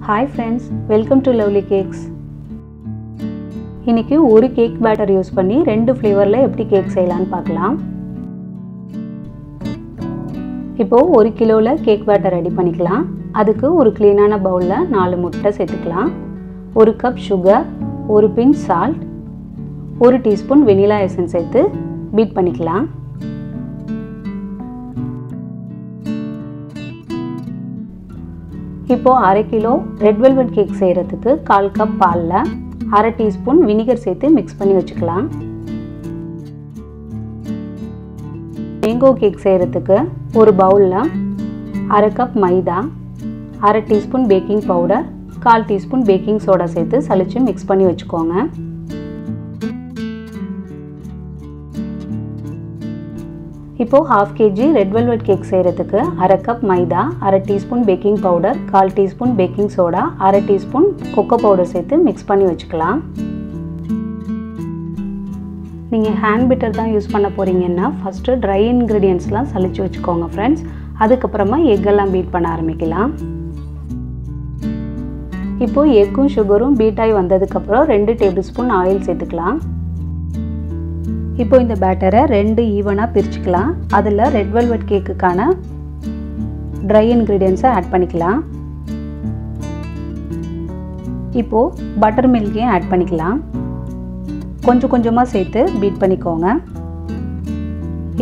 Hi friends, welcome to Lovely Cakes. இன்னைக்கு ஒரு cake batter use பண்ணி ரெண்டு ஃப்ளேவர்ல எப்படி கேக் செய்யலாம்னு பார்க்கலாம். இப்போ 1 கிலோல கேக் பேட்டர் ரெடி பண்ணிக்கலாம். அதுக்கு ஒரு க்ளீனான பவுல்ல 4 முட்டை சேர்த்துக்கலாம். 1 cup sugar, 1 pinch salt, 1 teaspoon vanilla essence சேர்த்து பீட் பண்ணிக்கலாம். இப்போ 1/2 கிலோ ரெட் வெல்வெட் கேக் செய்யறதுக்கு 1/4 கப் பால்ல 1/2 டீஸ்பூன் வினிகர் சேர்த்து மிக்ஸ் பண்ணி வச்சுக்கலாம். மேங்கோ கேக் செய்யறதுக்கு ஒரு பவுல்ல 1/2 கப் மைதா, 1/2 teaspoon baking powder, 1/4 teaspoon baking soda சேர்த்து சலிச்சு மிக்ஸ் பண்ணி வச்சுக்கோங்க. இப்போ 1/2 kg ரெட் வெல்வெட் கேக் செய்யறதுக்கு 1/2 கப் மைதா, 1/2 teaspoon baking powder, 1/4 teaspoon baking soda, 1/2 teaspoon cocoa powder சேர்த்து மிக்ஸ் பண்ணி வச்சுக்கலாம். நீங்கள் ஹேண்ட் பீட்டர் தான் யூஸ் பண்ண போகிறீங்கன்னா ஃபஸ்ட்டு ட்ரை இன்க்ரீடியன்ட்ஸ்லாம் சலிச்சு வச்சுக்கோங்க ஃப்ரெண்ட்ஸ். அதுக்கப்புறமா எக்கெல்லாம் பீட் பண்ண ஆரம்பிக்கலாம். இப்போது எக்கும் சுகரும் பீட் ஆகி வந்ததுக்கப்புறம் 2 டேபிள் ஸ்பூன் ஆயில் சேர்த்துக்கலாம். இப்போ இந்த பேட்டரை 2 ஈவனாக பிரிச்சுக்கலாம். அதில் ரெட் வெல்வெட் கேக்குக்கான ட்ரை இன்க்ரீடியன்ஸை ஆட் பண்ணிக்கலாம். இப்போது பட்டர் மில்கையும் ஆட் பண்ணிக்கலாம். கொஞ்சம் கொஞ்சமாக சேர்த்து பீட் பண்ணிக்கோங்க.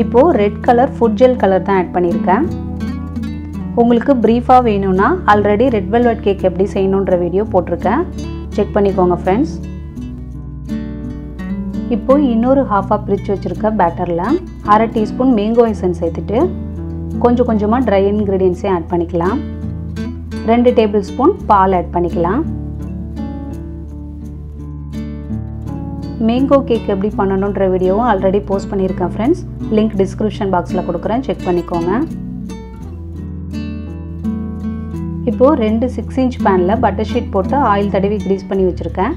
இப்போது red colour food gel colour தான் ஆட் பண்ணியிருக்கேன். உங்களுக்கு ப்ரீஃபாக வேணும்னா ஆல்ரெடி ரெட் வெல்வெட் கேக் எப்படி செய்யணுன்ற வீடியோ போட்டிருக்கேன், செக் பண்ணிக்கோங்க ஃப்ரெண்ட்ஸ். இப்போ இன்னொரு ஹாஃபாக பிரித்து வச்சுருக்க பேட்டரில் 1/2 டீஸ்பூன் மேங்கோ எசன்ஸ் சேர்த்துட்டு கொஞ்சம் கொஞ்சமாக ட்ரை இன்க்ரீடியன்ஸையும் ஆட் பண்ணிக்கலாம். 2 டேபிள் ஸ்பூன் பால் ஆட் பண்ணிக்கலாம். மேங்கோ கேக் எப்படி பண்ணணுன்ற வீடியோவும் ஆல்ரெடி போஸ்ட் பண்ணியிருக்கேன் ஃப்ரெண்ட்ஸ். லிங்க் டிஸ்கிரிப்ஷன் பாக்ஸில் கொடுக்குறேன், செக் பண்ணிக்கோங்க. இப்போது 2 6 இன்ச் பேனில் பட்டர் ஷீட் போட்டு ஆயில் தடவி க்ரீஸ் பண்ணி வச்சுருக்கேன்.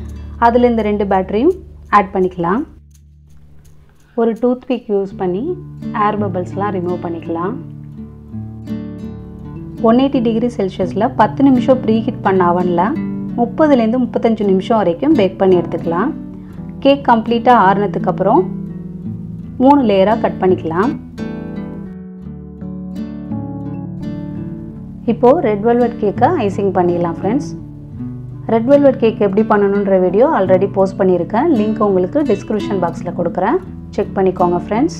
அதில் இந்த 2 பேட்டரியும் ஆட் பண்ணிக்கலாம். ஒரு டூத் பிக் யூஸ் பண்ணி ஏர் பபிள்ஸ்லாம் ரிமூவ் பண்ணிக்கலாம். 180 டிகிரி செல்சியஸில் 10 நிமிஷம் ப்ரீ ஹீட் பண்ண அவனில் 30லேருந்து 35 நிமிஷம் வரைக்கும் பேக் பண்ணி எடுத்துக்கலாம். கேக் கம்ப்ளீட்டாக ஆறுனதுக்கப்புறம் 3 லேயராக கட் பண்ணிக்கலாம். இப்போது ரெட் வெல்வெட் கேக்கை ஐசிங் பண்ணிடலாம் ஃப்ரெண்ட்ஸ். ரெட் வெல்வெட் கேக் எப்படி பண்ணணுன்ற வீடியோ ஆல்ரெடி போஸ்ட் பண்ணியிருக்கேன். லிங்க் உங்களுக்கு டிஸ்கிரிப்ஷன் பாக்ஸில் கொடுக்குறேன், செக் பண்ணிக்கோங்க ஃப்ரெண்ட்ஸ்.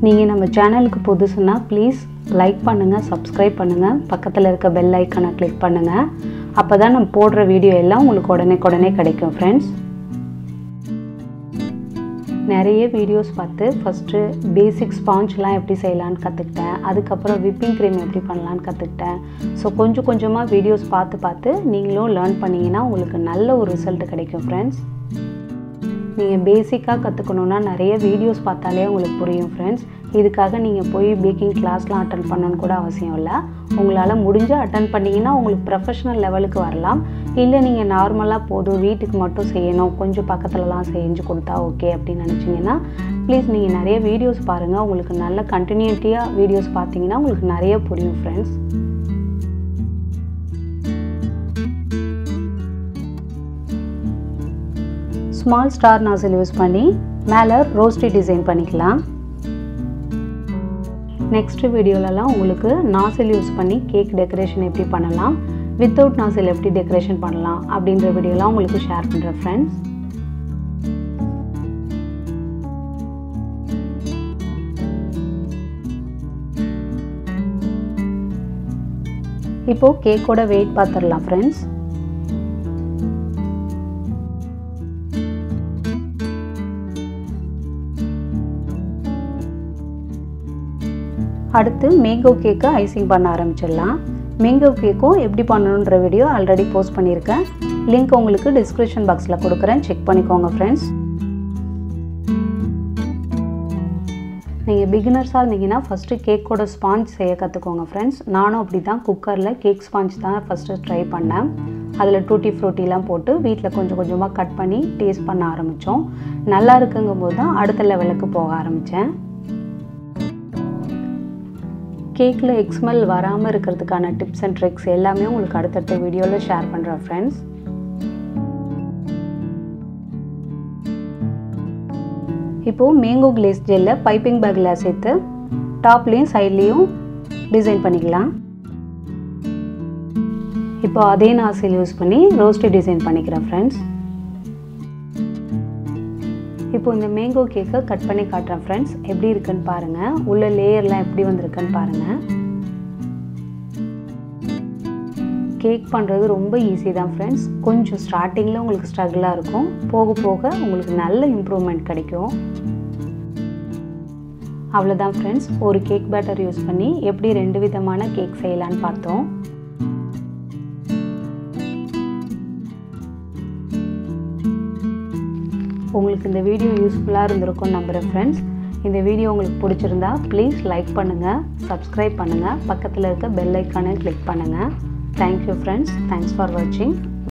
நீங்கள் நம்ம சேனலுக்கு புதுசுன்னா ப்ளீஸ் லைக் பண்ணுங்கள், சப்ஸ்கிரைப் பண்ணுங்கள், பக்கத்தில் இருக்க பெல் ஐக்கானை கிளிக் பண்ணுங்கள். அப்போ தான் நம்ம போடுற வீடியோ எல்லாம் உங்களுக்கு உடனே கிடைக்கும் ஃப்ரெண்ட்ஸ். நிறைய வீடியோஸ் பார்த்து ஃபஸ்ட்டு பேசிக் ஸ்பாஞ்ச்லாம் எப்படி செய்யலான்னு கற்றுக்கிட்டேன். அதுக்கப்புறம் விப்பிங் க்ரீம் எப்படி பண்ணலான்னு கற்றுக்கிட்டேன். ஸோ கொஞ்சம் கொஞ்சமாக வீடியோஸ் பார்த்து நீங்களும் லேர்ன் பண்ணிங்கன்னா உங்களுக்கு நல்ல ஒரு ரிசல்ட் கிடைக்கும் ஃப்ரெண்ட்ஸ். நீங்கள் பேசிக்காக கற்றுக்கணுன்னா நிறைய வீடியோஸ் பார்த்தாலே உங்களுக்கு புரியும் ஃப்ரெண்ட்ஸ். இதுக்காக நீங்கள் போய் பேக்கிங் கிளாஸ்லாம் அட்டன் பண்ணணுன்னு கூட அவசியம் இல்லை. உங்களால் முடிஞ்ச அட்டன் பண்ணிங்கன்னா உங்களுக்கு ப்ரொஃபஷ்னல் லெவலுக்கு வரலாம். இல்லை நீங்கள் நார்மலாக போதும் வீட்டுக்கு மட்டும் செய்யணும், கொஞ்சம் பக்கத்துலலாம் செஞ்சு கொடுத்தா ஓகே அப்படின்னு நினச்சிங்கன்னா ப்ளீஸ் நீங்கள் நிறைய வீடியோஸ் பாருங்கள். உங்களுக்கு நல்ல கண்டினியூட்டியாக வீடியோஸ் பார்த்தீங்கன்னா உங்களுக்கு நிறைய புரியும் ஃப்ரெண்ட்ஸ். ஸ்மால் ஸ்டார் நாசில் யூஸ் பண்ணி மேலே ரோஸ்டி டிசைன் பண்ணிக்கலாம். நெக்ஸ்ட் வீடியோலலாம் உங்களுக்கு நாசில் யூஸ் பண்ணி கேக் டெக்கரேஷன் எப்படி பண்ணலாம், வித்தவுட் நாசில் எப்படி டெக்கரேஷன் பண்ணலாம் அப்படின்ற வீடியோலாம் உங்களுக்கு ஷேர் பண்ணுறேன் ஃப்ரெண்ட்ஸ். இப்போது கேக்கோட வெயிட் பார்த்துடலாம் ஃப்ரெண்ட்ஸ். அடுத்து மேங்கோ கேக்கை ஐசிங் பண்ண ஆரம்பிச்சிடலாம். மேங்கோ கேக்கும் எப்படி பண்ணணுன்ற வீடியோ ஆல்ரெடி போஸ்ட் பண்ணியிருக்கேன். லிங்க் உங்களுக்கு டிஸ்கிரிப்ஷன் பாக்ஸில் கொடுக்குறேன், செக் பண்ணிக்கோங்க ஃப்ரெண்ட்ஸ். நீங்கள் பிகினர்ஸாக இருந்தீங்கன்னா ஃபஸ்ட்டு கேக்கோட ஸ்பாஞ்ச் செய்ய கற்றுக்கோங்க ஃப்ரெண்ட்ஸ். நானும் அப்படி தான் குக்கரில் கேக் ஸ்பாஞ்ச் தான் ஃபஸ்ட்டு ட்ரை பண்ணேன். அதில் டூட்டி ஃப்ரூட்டிலாம் போட்டு வீட்டில் கொஞ்சம் கொஞ்சமாக கட் பண்ணி டேஸ்ட் பண்ண ஆரம்பித்தோம். நல்லா இருக்குங்கும் போது தான் அடுத்த லெவலுக்கு போக ஆரம்பித்தேன். கேக்கில் எக் ஸ்மெல் வராமல் இருக்கிறதுக்கான டிப்ஸ் அண்ட் ட்ரிக்ஸ் எல்லாமே உங்களுக்கு அடுத்தடுத்த வீடியோவில் ஷேர் பண்ணுறேன் ஃப்ரெண்ட்ஸ். இப்போது மேங்கோ கிளேஸ் ஜெல்லை பைப்பிங் பேக்கில் சேர்த்து டாப்லேயும் சைட்லேயும் டிசைன் பண்ணிக்கலாம். இப்போ அதே நாசில் யூஸ் பண்ணி ரோஸ்ட்டு டிசைன் பண்ணிக்கிறேன் ஃப்ரெண்ட்ஸ். இப்போ இந்த மேங்கோ கேக்கை கட் பண்ணி காட்டுறேன் ஃப்ரெண்ட்ஸ். எப்படி இருக்குன்னு பாருங்கள், உள்ள லேயர்லாம் எப்படி வந்திருக்குன்னு பாருங்கள். கேக் பண்ணுறது ரொம்ப ஈஸி தான் ஃப்ரெண்ட்ஸ். கொஞ்சம் ஸ்டார்டிங்கில் உங்களுக்கு ஸ்ட்ரகிளாக இருக்கும், போக போக உங்களுக்கு நல்ல இம்ப்ரூவ்மெண்ட் கிடைக்கும். அவ்வளோதான் ஃப்ரெண்ட்ஸ், ஒரு கேக் பேட்டர் யூஸ் பண்ணி எப்படி 2 விதமான கேக் செய்யலான்னு பார்த்தோம். உங்களுக்கு இந்த வீடியோ யூஸ்ஃபுல்லாக இருந்திருக்கும்னு நம்புகிறேன் ஃப்ரெண்ட்ஸ். இந்த வீடியோ உங்களுக்கு பிடிச்சிருந்தா ப்ளீஸ் லைக் பண்ணுங்கள், சப்ஸ்கிரைப் பண்ணுங்கள், பக்கத்தில் இருக்க பெல் ஐக்கானை கிளிக் பண்ணுங்கள். Thank you friends. தேங்க்ஸ் ஃபார் வாட்சிங்.